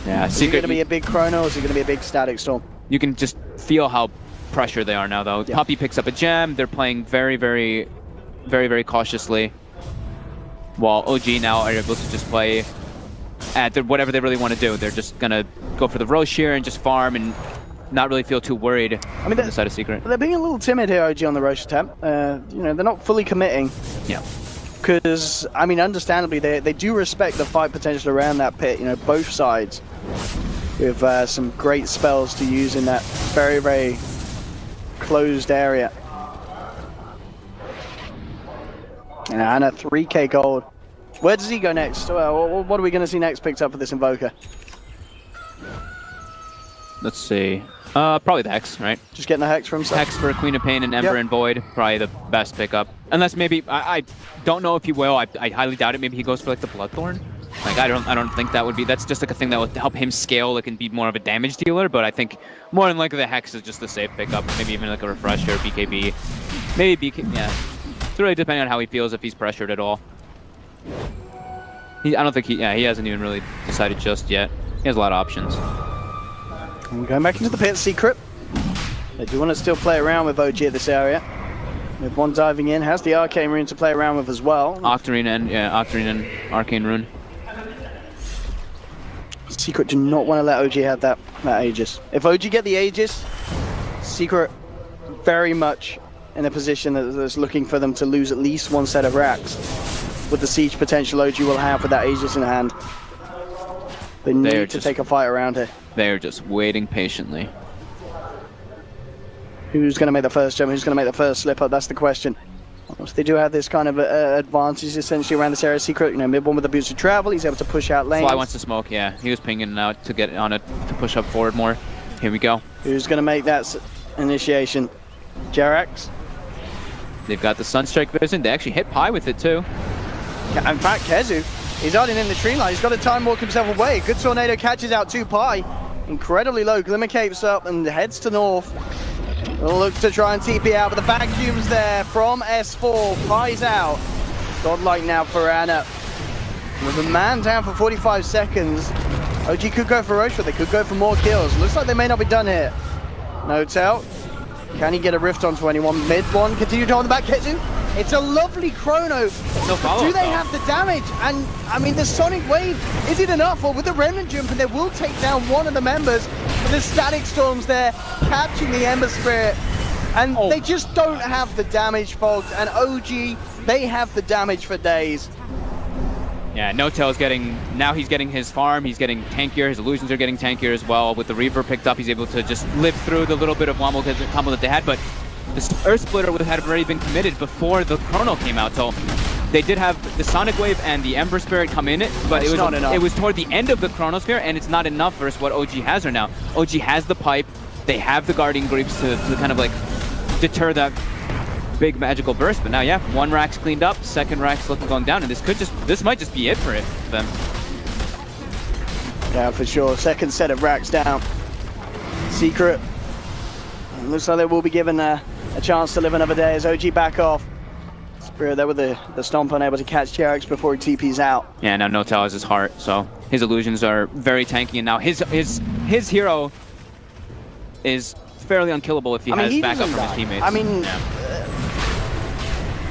Yeah, is it going to be a big Chrono, or is it going to be a big Static Storm? You can just feel how pressured they are now, though. Yeah. Puppey picks up a gem. They're playing very, very, very, very cautiously. While OG now are able to just play at whatever they really want to do. They're just going to go for the Roshir and just farm and not really feel too worried on the side of Secret. They're being a little timid here, OG, on the Rosh attempt. They're not fully committing. Yeah. Because, I mean, understandably, they do respect the fight potential around that pit, both sides. With some great spells to use in that very, very closed area. And Ana, 3k gold. Where does he go next? What are we going to see next picked up for this Invoker? Let's see. Probably the Hex, right? Just getting the Hex for himself? Hex for Queen of Pain and Ember and Void. Probably the best pickup. Unless maybe, I don't know if he will. I highly doubt it. Maybe he goes for like the Bloodthorn. Like I don't think that would be. That's just like a thing that would help him scale. Like and be more of a damage dealer. But I think more than likely the Hex is just a safe pickup. Maybe even like a Refresher, BKB. Maybe BKB. Yeah. It's really depending on how he feels, if he's pressured at all. I don't think he hasn't even really decided just yet. He has a lot of options. And we're going back into the pit, Secret. They do want to still play around with OG at this area. With one diving in, has the Arcane Rune to play around with as well. Octarine and Arcane Rune. Secret do not want to let OG have that Aegis. If OG get the Aegis, Secret very much in a position that's looking for them to lose at least one set of racks. With the siege potential OG will have with that Aegis in hand. They need to take a fight around here. They're just waiting patiently. Who's going to make the first jump? Who's going to make the first slip up? That's the question. They do have this kind of advantage essentially around this area. Secret, mid one with the boost of travel. He's able to push out lanes. Fly wants to smoke, yeah. He was pinging out to get on it, to push up forward more. Here we go. Who's going to make that initiation? Jarex. They've got the Sunstrike Vision. They actually hit Pi with it too. In fact, Kezu, he's hiding in the tree line. He's got to time walk himself away. Good Tornado catches out 2 Pi. Incredibly low. Glimmer Capes up and heads to north. We'll look to try and TP out, but the vacuum's there from S4. Pi's out. Godlike now for Ana. With a man down for 45 seconds. OG could go for Roche, but they could go for more kills. Looks like they may not be done here. No-Tail. Can he get a rift onto anyone? Mid one, continue to hold the back. Kezu. It's a lovely Chrono. No do they have the damage? And I mean, the Sonic Wave, is it enough? Or with the Remnant Jump, and they will take down one of the members. but the Static Storm's there, catching the Ember Spirit, and they just don't have the damage, folks. And OG, they have the damage for days. Yeah, No-Tail's now he's getting his farm, he's getting tankier, his illusions are getting tankier as well. With the Reaver picked up, he's able to just live through the little bit of wombo combo that they had, but the Earth Splitter had already been committed before the Chrono came out, so they did have the Sonic Wave and the Ember Spirit come in it, but it was toward the end of the Chronosphere, and it's not enough versus what OG has right now. OG has the pipe, they have the Guardian Greaves to kind of like deter that big magical burst, but now, yeah, one rack's cleaned up, second rack's looking going down, and this might just be it for them. Yeah, for sure. Second set of racks down. Secret. It looks like they will be given a chance to live another day as OG back off. Spirit there with the stomp, unable to catch JerAx before he TP's out. Yeah, now No-Tail has his heart, so his illusions are very tanky, and now his hero is fairly unkillable if he has backup from his teammates. I mean,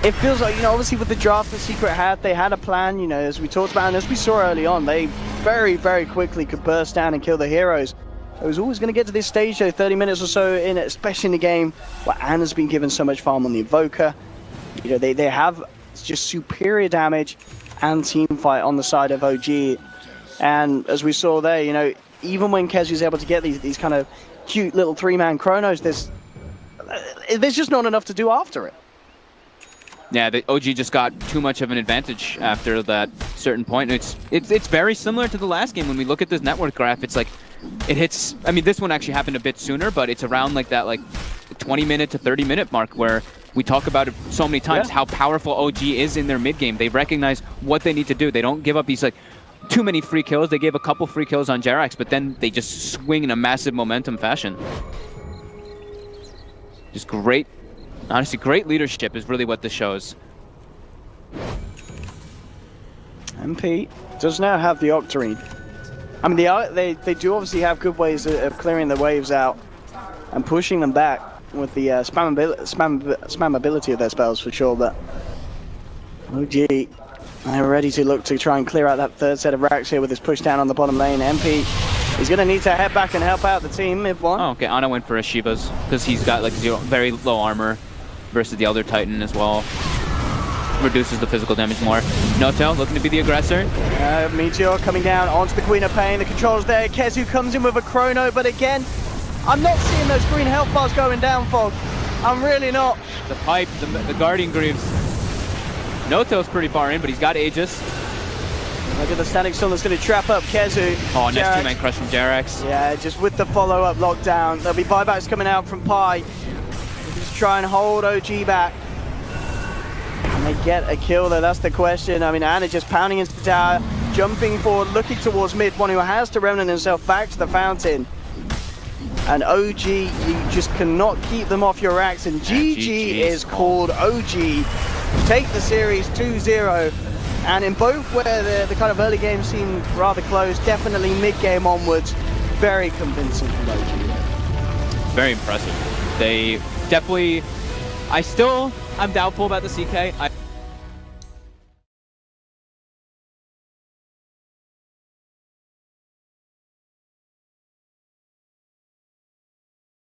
it feels like, you know, obviously with the draft that Secret had, they had a plan, you know, as we talked about, and as we saw early on, they very, very quickly could burst down and kill the heroes. It was always going to get to this stage, though, 30 minutes or so in it, especially in the game where Anna's been given so much farm on the Invoker. You know, they have just superior damage and team fight on the side of OG. And as we saw there, you know, even when Kezu's able to get these kind of cute little three-man chronos, there's just not enough to do after it. Yeah, the OG just got too much of an advantage after that certain point. It's very similar to the last game. When we look at this network graph, it's like it hits. I mean, this one actually happened a bit sooner, but it's around like that 20-minute to 30-minute mark where we talk about it so many times how powerful OG is in their mid game. They recognize what they need to do. They don't give up these too many free kills. They gave a couple free kills on JerAx, but then they just swing in a massive momentum fashion. Just great. Honestly, great leadership is really what this shows. MP does now have the Octarine. I mean, they do obviously have good ways of clearing the waves out and pushing them back with the spammability of their spells for sure, but OG, they're ready to look to try and clear out that third set of racks here with his push down on the bottom lane. MP, he's going to need to head back and help out the team mid one. Oh, okay, Ana went for a Shiva's because he's got very low armor versus the other Titan as well. Reduces the physical damage more. No-Tail looking to be the aggressor. Meteor coming down onto the Queen of Pain. The controls there. Kezu comes in with a chrono, but again, I'm not seeing those green health bars going down, Fog. I'm really not. The pipe, the Guardian Greaves. No-Tail's pretty far in, but he's got Aegis. Look at the Static Storm that's going to trap up Kezu. Oh, next two-man crush from JerAx. Yeah, just with the follow-up lockdown. There'll be buybacks coming out from Pi. Just try and hold OG back. Can they get a kill though? That's the question. I mean, Ana just pounding into the tower, jumping forward, looking towards mid, one who has to remnant himself back to the fountain. And OG, you just cannot keep them off your racks, and GG is called. OG take the series 2-0. And in both where the kind of early game seemed rather close, definitely mid-game onwards, very convincing from OG. Very impressive. They definitely, I'm doubtful about the CK.